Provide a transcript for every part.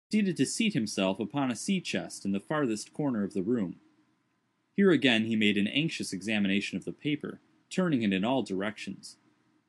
proceeded to seat himself upon a sea-chest in the farthest corner of the room. Here again he made an anxious examination of the paper, turning it in all directions.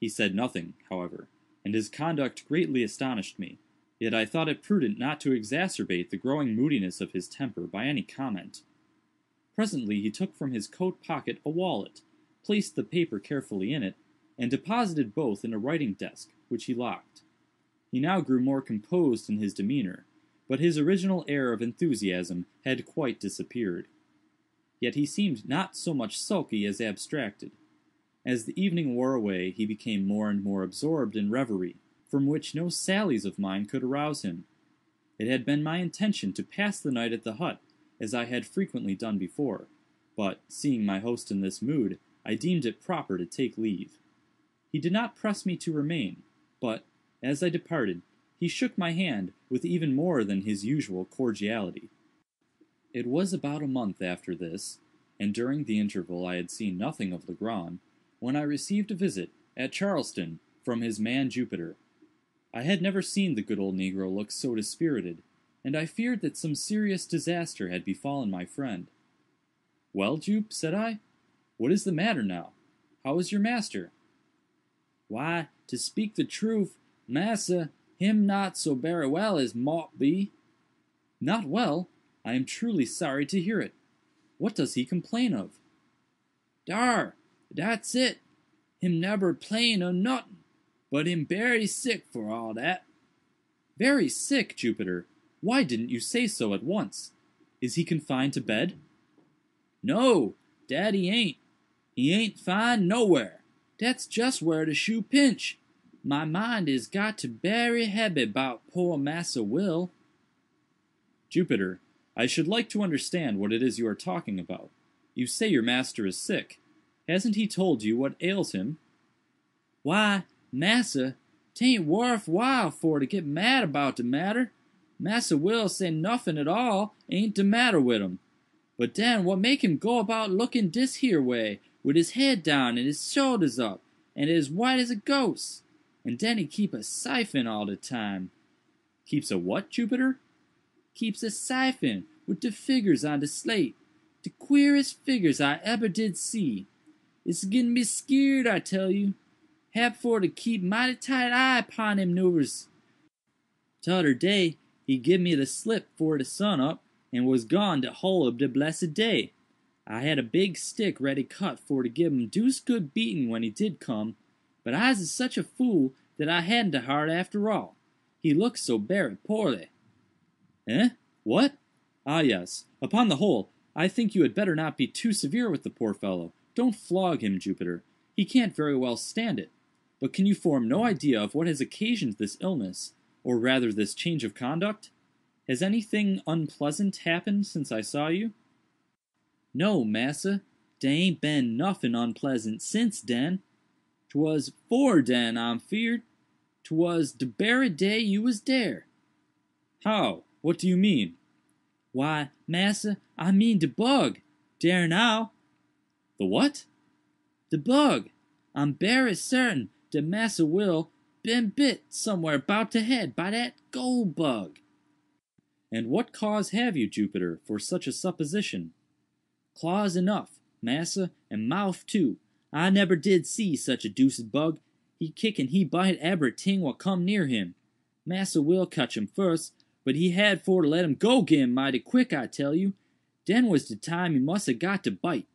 He said nothing, however, and his conduct greatly astonished me, yet I thought it prudent not to exacerbate the growing moodiness of his temper by any comment. Presently he took from his coat pocket a wallet, placed the paper carefully in it, and deposited both in a writing desk, which he locked. He now grew more composed in his demeanor, but his original air of enthusiasm had quite disappeared. Yet he seemed not so much sulky as abstracted. As the evening wore away he became more and more absorbed in reverie, from which no sallies of mine could arouse him. It had been my intention to pass the night at the hut, as I had frequently done before, but, seeing my host in this mood, I deemed it proper to take leave. He did not press me to remain, but, as I departed, he shook my hand with even more than his usual cordiality. It was about a month after this, and during the interval I had seen nothing of Legrand, when I received a visit, at Charleston, from his man Jupiter. I had never seen the good old negro look so dispirited, and I feared that some serious disaster had befallen my friend. "Well, Jupe," said I, "what is the matter now? How is your master?" "Why, to speak the truth, massa, him not so berry well as mought be." "Not well? I am truly sorry to hear it. What does he complain of?" "Dar, that's it. Him neber plain o' notin', but him berry sick for all dat." "Very sick, Jupiter! Why didn't you say so at once? Is he confined to bed?" "No, dat he ain't. He ain't fine nowhere. Dat's just where the shoe pinch. My mind is got to berry hebby 'bout poor Massa Will." "Jupiter, I should like to understand what it is you are talking about. You say your master is sick. Hasn't he told you what ails him?" "Why, massa, 'tain't worf while for to get mad about de matter. Massa Will say nuffin at all ain't de matter wid him. But den what make him go about looking dis here way, with his head down and his shoulders up, and as white as a ghost? And den he keep a siphon all de time." "Keeps a what, Jupiter?" "Keeps a siphon with de figures on de slate. De queerest figures I eber did see. It's getting me skeered, I tell you. Hab for to keep mighty tight eye pon him noovers. T'other day he give me the slip for de sun up, and was gone de whole ob de blessed day. I had a big stick ready cut for to give him deuced good beating when he did come, but I's is such a fool that I hadn't de heart after all. He looked so berry poorly." "Eh? What? Ah, yes. Upon the whole, I think you had better not be too severe with the poor fellow. Don't flog him, Jupiter. He can't very well stand it. But can you form no idea of what has occasioned this illness, or rather this change of conduct? Has anything unpleasant happened since I saw you?" "No, massa, dey ain't been nuffin unpleasant since den. 'Twas 'fore den, I'm feared. 'Twas de berry day you was dere." "How? What do you mean?" "Why, massa, I mean de bug. Dere now." "The what?" "De bug. I'm berry certain dat Massa Will been bit somewhere 'bout de head by dat gold bug." "And what cause have you, Jupiter, for such a supposition?" "Claws enough, massa, and mouth too. I neber did see such a deuced bug. He kick and he bite ebery ting what come near him. Massa Will catch him first, but he had for to let him go 'gin mighty quick, I tell you. Den was de time he must a got to bite.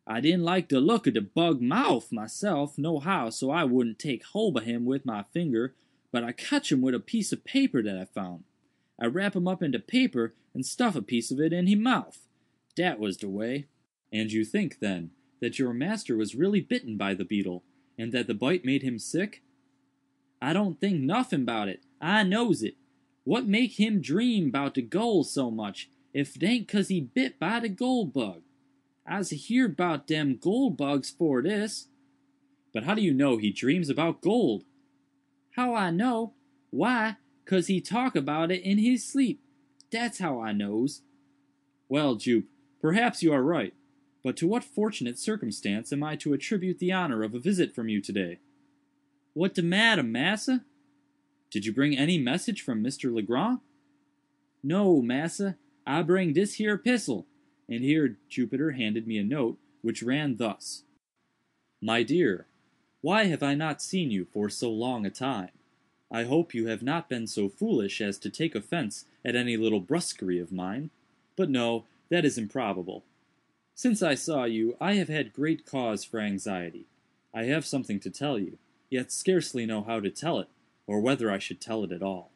I didn't like de look of de bug mouth myself, nohow, so I wouldn't take hold of him with my finger, but I catch him with a piece of paper dat I found. I wrap him up in de paper and stuff a piece of it in he mouth. Dat was de way." "And you think, then, that your master was really bitten by the beetle, and that the bite made him sick?" "I don't think nuffin 'bout it. I knows it. What make him dream 'bout de gold so much, if 'tain't 'cause he bit by de gold bug? I's heerd 'bout dem gold bugs for dis." "But how do you know he dreams about gold?" "How I know? Why, 'cause he talk about it in his sleep. Dat's how I knows." "Well, Jupe, perhaps you are right. But to what fortunate circumstance am I to attribute the honor of a visit from you today?" "What de matter, massa?" "Did you bring any message from Mr. Legrand?" No, massa, I bring dis here epistle," and here Jupiter handed me a note, which ran thus: "My dear, why have I not seen you for so long a time? I hope you have not been so foolish as to take offense at any little brusquerie of mine. But no, that is improbable. Since I saw you, I have had great cause for anxiety. I have something to tell you, yet scarcely know how to tell it, or whether I should tell it at all.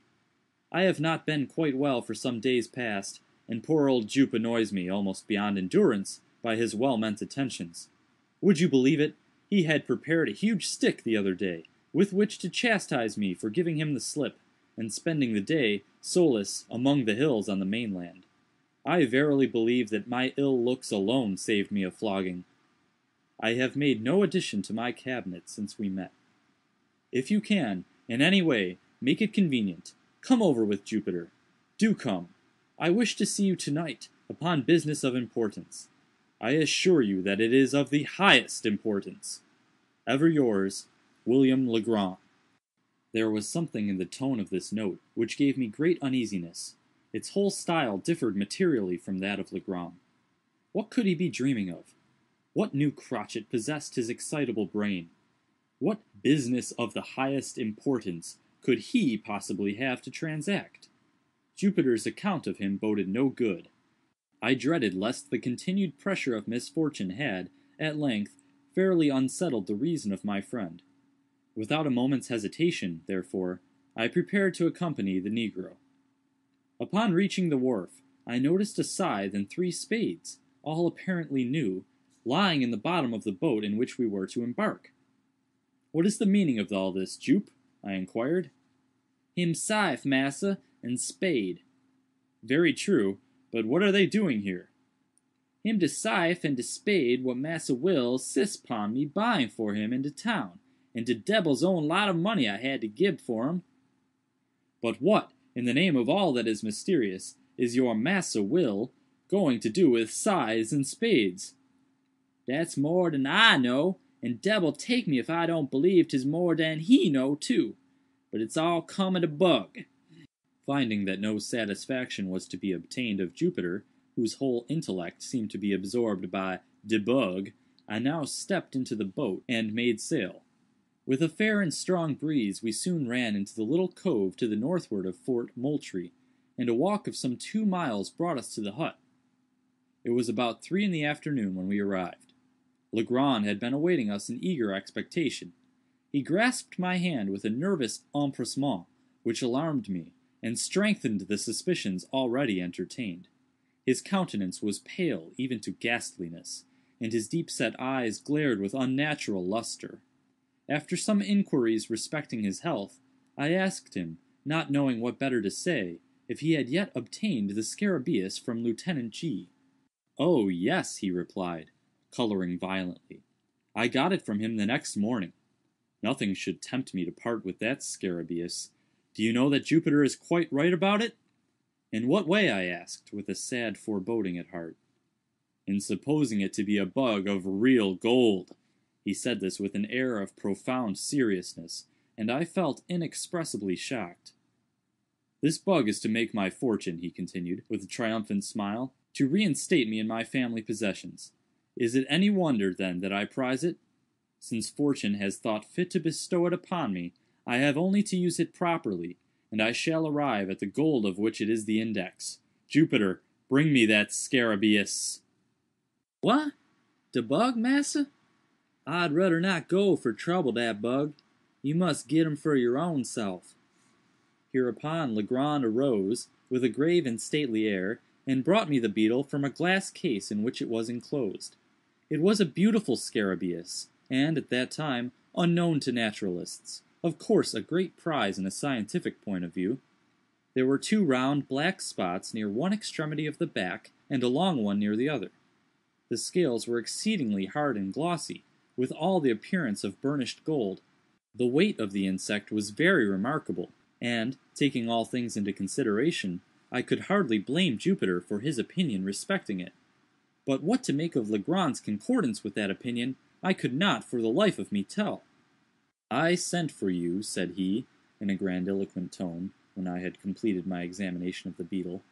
I have not been quite well for some days past, and poor old Jupe annoys me almost beyond endurance by his well-meant attentions. Would you believe it? He had prepared a huge stick the other day, with which to chastise me for giving him the slip, and spending the day, solus, among the hills on the mainland. I verily believe that my ill looks alone saved me a flogging. I have made no addition to my cabinet since we met. If you can, in any way, make it convenient, come over with Jupiter. Do come. I wish to see you tonight, upon business of importance. I assure you that it is of the highest importance. Ever yours, William Legrand." There was something in the tone of this note which gave me great uneasiness. Its whole style differed materially from that of Legrand. What could he be dreaming of? What new crotchet possessed his excitable brain? What business of the highest importance could he possibly have to transact? Jupiter's account of him boded no good. I dreaded lest the continued pressure of misfortune had, at length, fairly unsettled the reason of my friend. Without a moment's hesitation, therefore, I prepared to accompany the negro. Upon reaching the wharf, I noticed a scythe and 3 spades, all apparently new, lying in the bottom of the boat in which we were to embark. "What is the meaning of all this, Jupe?" I inquired. "Him scythe, massa, and spade." "Very true, but what are they doing here?" "Him de scythe and de spade what Massa Will 'sist pon me buying for him in de town, and de debil's own lot of money I had to gib for 'em." "But what, in the name of all that is mysterious, is your Massa Will going to do with scythes and spades?" "Dat's more dan I know, and debil take me if I don't believe 'tis more dan he know too. But it's all come of de bug." Finding that no satisfaction was to be obtained of Jupiter, whose whole intellect seemed to be absorbed by "de bug," I now stepped into the boat and made sail. With a fair and strong breeze we soon ran into the little cove to the northward of Fort Moultrie, and a walk of some 2 miles brought us to the hut. It was about 3 in the afternoon when we arrived. Legrand had been awaiting us in eager expectation. He grasped my hand with a nervous empressement which alarmed me, and strengthened the suspicions already entertained. His countenance was pale even to ghastliness, and his deep-set eyes glared with unnatural luster. After some inquiries respecting his health, I asked him, not knowing what better to say, if he had yet obtained the scarabæus from Lieutenant G. "Oh, yes," he replied, coloring violently. "I got it from him the next morning. Nothing should tempt me to part with that scarabæus. Do you know that Jupiter is quite right about it?" "In what way?" I asked, with a sad foreboding at heart. "In supposing it to be a bug of real gold." He said this with an air of profound seriousness, and I felt inexpressibly shocked. "This bug is to make my fortune," he continued, with a triumphant smile, "to reinstate me in my family possessions. Is it any wonder, then, that I prize it? Since fortune has thought fit to bestow it upon me, I have only to use it properly, and I shall arrive at the gold of which it is the index. Jupiter, bring me that scarabæus." "What? De bug, massa? I'd rudder not go for trouble dat bug. You must get him for your own self." Hereupon Legrand arose, with a grave and stately air, and brought me the beetle from a glass case in which it was enclosed. It was a beautiful scarabæus, and, at that time, unknown to naturalists, of course a great prize in a scientific point of view. There were 2 round black spots near one extremity of the back, and a long one near the other. The scales were exceedingly hard and glossy, with all the appearance of burnished gold. The weight of the insect was very remarkable, and, taking all things into consideration, I could hardly blame Jupiter for his opinion respecting it. But what to make of Legrand's concordance with that opinion, I could not for the life of me tell. "I sent for you," said he, in a grandiloquent tone, when I had completed my examination of the beetle,